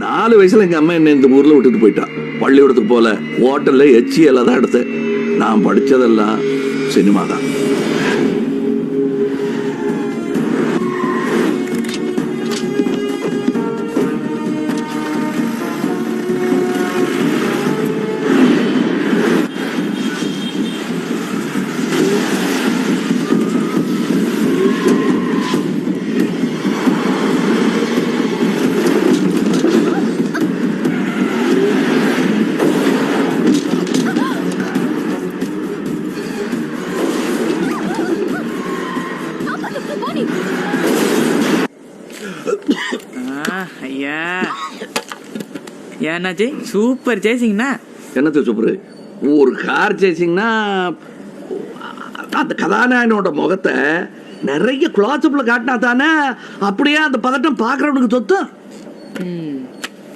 4 வயசுல எங்க அம்மா என்ன இந்த ஊர்ல விட்டுட்டு போயிட்டா. பள்ளிக்கூடத்துக்கு போல, ஹோட்டல்ல HCL தான் எடுத்தேன். நான் படிச்சதெல்லாம் சினிமா தான். ஐயா ஏன்னாச்சு சூப்பர் சேசிங்கண்ணா. என்னது சூப்பர்? ஒரு கார் சேசிங்னா அந்த கதாநாயகனோட முகத்தை நிறைய க்ளோஸ்அப்ல காட்டினா தானே அப்படியே அந்த பதட்டம் பாக்குறவனுக்கு தொத்து.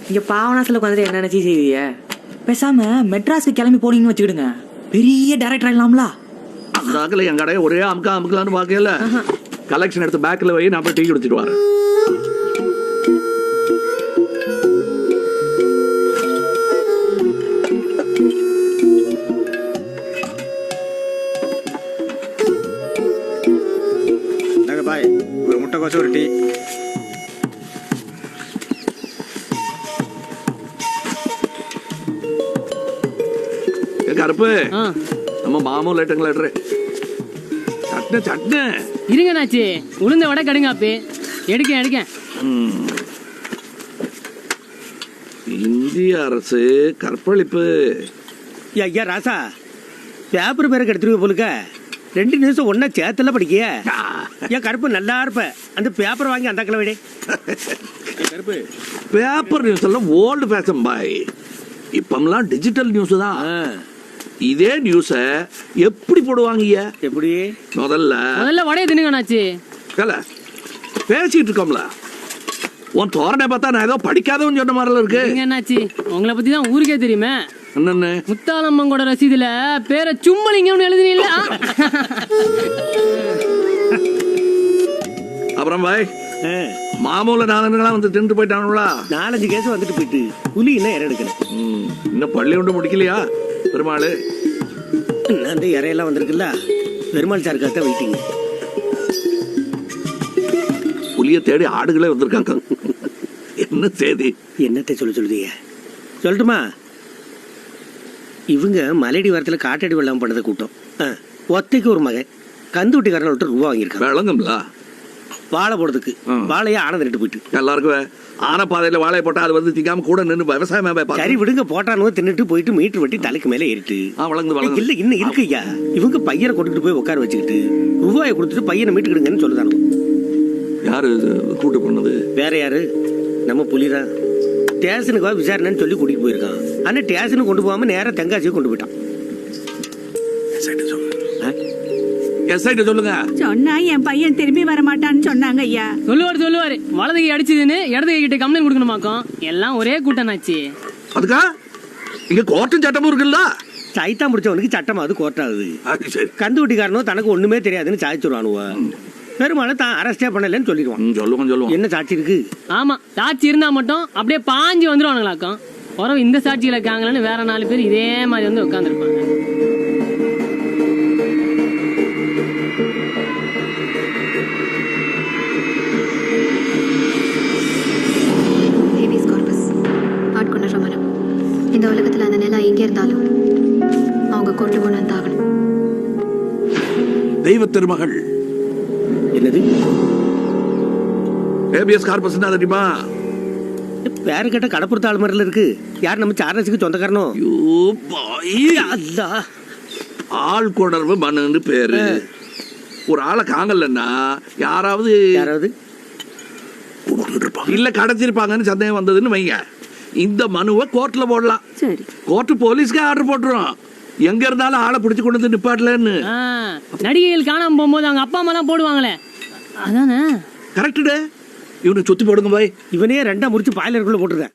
இங்க பாவனாசில உட்காந்துட்டு என்ன நினைச்சி செய்வீங்க? பேசாம மெட்ராஸுக்கு கிளம்பி போனீங்கன்னு வச்சுக்கிடுங்க, பெரிய டைரக்டர் ஆயிடலாம்ல. அந்த என் கடையை ஒரே அமுக்கலான்னு பாக்கல. கலெக்ஷன் எடுத்து பேக்கில் வை, நான் போய் டீ குடிச்சிட்டு வரேன். பாய், ஒரு முட்டை கோசம் ஒரு டீ. கருப்பு நம்ம மாமூல் லேட்டுங்களா? சட்னு சட்னு இருங்க நாச்சி, உளுந்த வடை கடுங்க அப்பே. எடுக்க இந்திய அரசு கற்பழிப்பு. ஐயா ராசா, பேப்பர் பேரை கெடுத்துருவ போலுக்க. 2 நிமிஷம் ஒன்னா சேத்துல படிக்கிய. ஏன் கருப்பு நல்லா இருப்ப, அந்த பேப்பர் வாங்கி அந்த கிளவிடே. கருப்பு பேப்பர் நியூஸ் எல்லாம் ஓல்டு ஃபேஷன் பாய். இப்பெல்லாம் டிஜிட்டல் நியூஸ் தான். இதே நியூஸ எப்படி போடுவாங்க? எப்படி? முதல்ல வடையை தின்னுங்க நாச்சி. பேசிட்டு இருக்கோம்ல, உன் தோரணை பார்த்தா நான் ஏதோ படிக்காதவன் சொன்ன மாதிரி இருக்கு. என்னாச்சு, உங்களை பத்தி தான் ஊருக்கே தெரியுமே. என்னன்னு? முத்தாலம்மங்கோட ரசீதுல பேரை சும்மலிங்கம்னு எழுதினீல்ல. அப்புறம் பாய், மாமூல 4 வந்து தின்று போயிட்டானுங்களா? 4-5 கேஸ் வந்துட்டு போயிட்டு புலி என்ன இறை எடுக்கணும். இன்னும் பள்ளி ஒன்று முடிக்கலையா பெருமாள்? அந்த இறையெல்லாம் வந்திருக்குல்ல, பெருமாள் சாருக்காக வெயிட்டிங். புலிய தேடி ஆடுகளே வந்திருக்காங்க. என்ன செய்தி? என்னத்தை சொல்லுதீங்க சொல்லட்டுமா? இவங்க மலையடி வாரத்தில் காட்டடி வெள்ளம் பண்ணத கூட்டம். ஒத்தைக்கு ஒரு மகன் கந்துவட்டிக்காரன் விட்டு ரூபா வாங்கியிருக்காங்க. விளங்கும்ல, வாழை போடுறதுக்கு. வாழையா ஆனந்த ரெட்டு போயிட்டு எல்லாருக்கும் ஆன பாதையில வாழையை போட்டா அது வந்து திங்காம கூட நின்று விவசாயம். சரி விடுங்க, போட்டானுவோ தின்னுட்டு போயிட்டு மீட்டர் வட்டி தலைக்கு மேலே ஏறிட்டு. இல்ல இன்னும் இருக்கு ஐயா. இவங்க பையனை கொண்டுட்டு போய் உட்கார வச்சுக்கிட்டு ரூபாயை கொடுத்துட்டு பையனை மீட்டுக்கிடுங்கன்னு சொல்லுதானு. யாரு கூட்டு போனது? வேற யாரு, நம்ம புலிதான். ஸ்டேஷனுக்கு வா விசாரணைன்னு சொல்லி கூட்டிட்டு போயிருக்கான். ஆனா ஸ்டேஷனுக்கு கொண்டு போகாம நேரம் தெங்காசியை கொண்டு போயிட்டான். சொல்லுங்க. சொன்னா என் பையன் திரும்பி வர மாட்டான்னு சொன்னாங்க ஐயா. சொல்லுவாரு வலது கை அடிச்சதுன்னு இடது கை கிட்ட கம்ப்ளைண்ட் கொடுக்கணுமாக்கும். எல்லாம் ஒரே கூட்டம்னாச்சு. அதுக்கா இங்க கோர்ட்டும் சட்டமும் இருக்குல்ல. சைத்தா முடிச்சவனுக்கு சட்டம் அது கோர்ட் ஆகுது. கந்துவட்டிக்காரனோ தனக்கு ஒண்ணுமே தெரியாதுன்னு சாய்ச்சிருவானுவ. பெருமாள் தான் அரஸ்டே பண்ணலன்னு சொல்லிடுவான். சொல்லுவோம். என்ன சாட்சி இருக்கு? ஆமா, சாட்சி இருந்தா மட்டும் அப்படியே பாஞ்சு வந்துருவானுங்களாக்கும். உறவு இந்த சாட்சியில இருக்காங்களான்னு வேற 4 பேர் இதே மாதிரி வந்து உட்காந்துருப்பாங்க. இந்த உலகத்துல அந்த நிலை எங்க இருந்தாலும் அவங்க கொண்டு கொண்டு வந்தாகணும். தெய்வ திருமகள். என்னது? ஏபிஎஸ் கார்பஸ் தெரியுமா? பேரு கேட்ட கடப்புறத்து ஆளுமரில் இருக்கு. யார் நம்ம சார்லஸுக்கு சொந்தக்காரனோ? ஆள் கொணர்வு மனு பேரு. ஒரு ஆளை காங்கலன்னா யாராவது இல்ல கிடைச்சிருப்பாங்கன்னு சந்தேகம் வந்ததுன்னு வைங்க, இந்த மனுவை கோர்ட்ல போடலாம். கோர்ட் போலீஸ்க்கு ஆர்டர் போட்டுரும். எங்க இருந்தாலும் ஆளை பிடிச்சு கொண்டு வந்து நிப்பாட்டலன்னு. நடிகைகள் காணாம போகும்போது அவங்க அப்பா அம்மா எல்லாம் போடுவாங்களே, அதானே? கரெக்டு. இவனை சுத்தி போடுங்க பாய். இவனே 2 முடிச்சு பாய்லருக்குள்ள போட்டுருக்க.